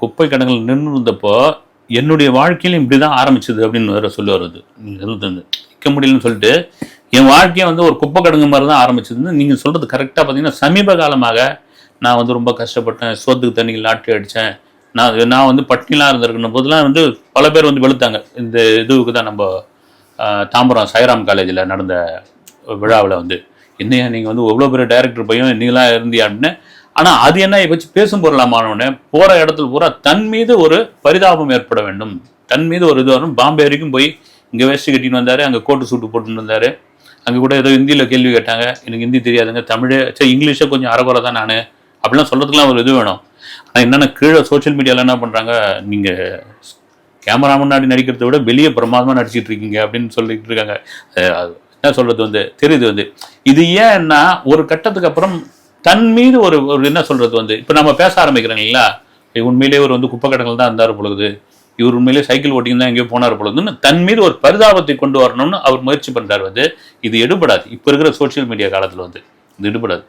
குப்பை கிடங்கில் நின்று இருந்தப்போ என்னுடைய வாழ்க்கையிலும் இப்படி தான் ஆரம்பிச்சது அப்படின்னு வேற சொல்லுவார். அது நிற்க முடியலன்னு சொல்லிட்டு என் வாழ்க்கையை வந்து ஒரு குப்பை கிடங்கு மாதிரி தான் ஆரம்பிச்சதுன்னு நீங்கள் சொல்கிறது கரெக்டாக பார்த்தீங்கன்னா, சமீப காலமாக நான் வந்து ரொம்ப கஷ்டப்பட்டேன். சோத்துக்கு தண்ணிக்கு லாட்டரி அடித்தேன். நான் வந்து பட்டினிலாம் இருந்திருக்கணும் போதெல்லாம் வந்து பல பேர் வந்து வெளுத்தாங்க. இந்த இதுவுக்கு தான் நம்ம தாம்பரம் சாய்ராம் காலேஜில் நடந்த விழாவில் வந்து, என்னையா நீங்கள் வந்து எவ்வளோ பெரிய டைரக்டர் பையன் நீங்களாம் இருந்தியா அப்படின்னு. ஆனால் அது என்ன வச்சு பேசும் பொருளாமானோடனே போகிற இடத்துல பூரா தன் மீது ஒரு பரிதாபம் ஏற்பட வேண்டும், தன் மீது ஒரு இது வரும். பாம்பே வரைக்கும் போய் இங்கே வேஸ்ட் கட்டின்னு வந்தார், அங்கே கோட்டு சூட்டு போட்டுன்னு வந்தார். அங்கே கூட ஏதோ ஹிந்தியில் கேள்வி கேட்டாங்க, எனக்கு ஹிந்தி தெரியாதுங்க, தமிழே சரி இங்கிலீஷை கொஞ்சம் அறகுறை தான் நான் அப்படிலாம் சொல்கிறதுக்குலாம் ஒரு இது வேணும். ஆனால் என்னென்ன கீழே சோஷியல் மீடியாவில் என்ன பண்ணுறாங்க, நீங்கள் கேமரா முன்னாடி நடிக்கிறத விட வெளியே பிரமாதமாக நடிச்சிட்டு இருக்கீங்க அப்படின்னு சொல்லிட்டு இருக்காங்க. என்ன சொல்கிறது வந்து தெரியுது வந்து இது ஏன்னா ஒரு கட்டத்துக்கு அப்புறம் தன் மீது ஒரு என்ன சொல்கிறது வந்து இப்போ நம்ம பேச ஆரம்பிக்கிறோம் இல்லைங்களா, உண்மையிலேயே ஒரு வந்து குப்பை கடங்கள் தான் இருந்தார் பொழுது, இவர் உண்மையிலேயே சைக்கிள் ஓட்டிங்க தான் எங்கேயோ போனார் பொழுதுன்னு தன் மீது ஒரு பரிதாபத்தை கொண்டு வரணும்னு அவர் முயற்சி பண்ணுறாரு. வந்து இது எடுபடாது. இப்போ இருக்கிற சோஷியல் மீடியா காலத்தில் வந்து இது எடுபடாது.